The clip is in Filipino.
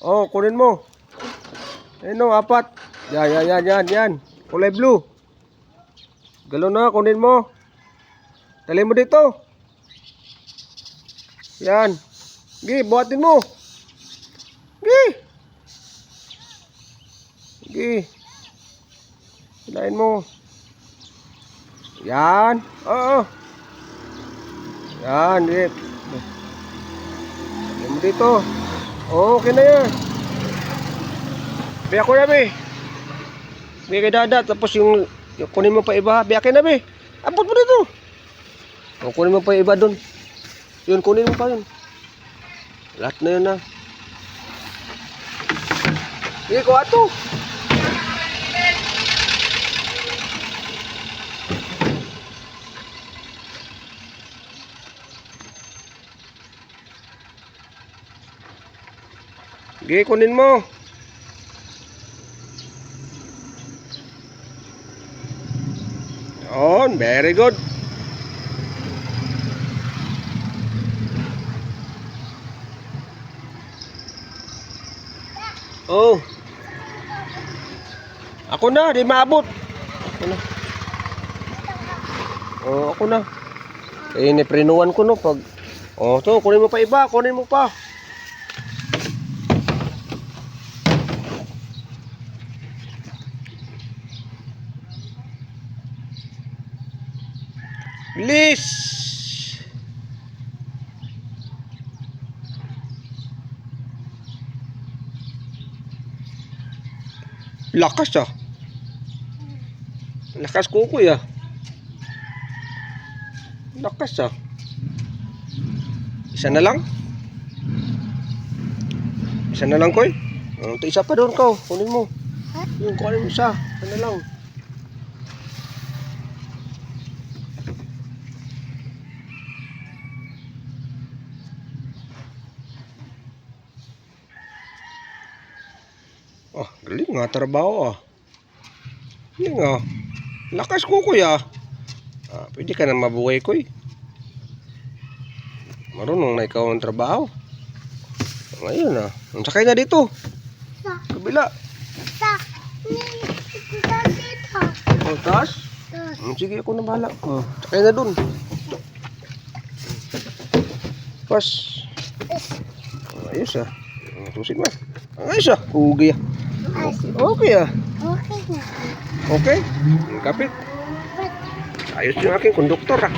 Oh, kunin mo. Ayun o, 4. Yan. Kulay blue. Galon na, kunin mo. Dali mo dito. Yan. Gi, buhatin mo. Gi. Hilahin mo. Yan. Oo. Yan, Rip. Dali mo dito. Okay na yan. Biya ko na, be. Biya kay Dada. Tapos yung kunin mo pa iba. Biya kay na, be. Abot mo dito. O, kunin mo pa iba dun. Yun, kunin mo pa yun. Lahat na yun na. Sige, kuha to. Sige, kunin mo. On, very good. Oh. Ako na, di maabot. Ako na. Oh, ako na. Eh, niprinuan ko no pag. Oh, to, kunin mo pa iba, kunin mo pa. Bilis. Lakas ah. Lakas kukoy ah. Lakas ah. Isa na lang. Isa na lang koy. Oh, isa pa doon ko. Kunin mo. Yung kunin mo isa. Isa na lang. Oh, galing nga trabaho ah. Galing ah. Lakas kukoy ah. Pwede ka na mabuhay koy. Marunong na ikaw ang trabaho. Ngayon ah. Sakay na dito. Kabila. Oh, taas? Sige, ako na bahala. Sakay na dun. Pas. Ayos ah. Susin mo. Ayos ah. Hugi ah. Okay ah. Okay na. Okay? Kapit. Ayos yung aking konduktor ah.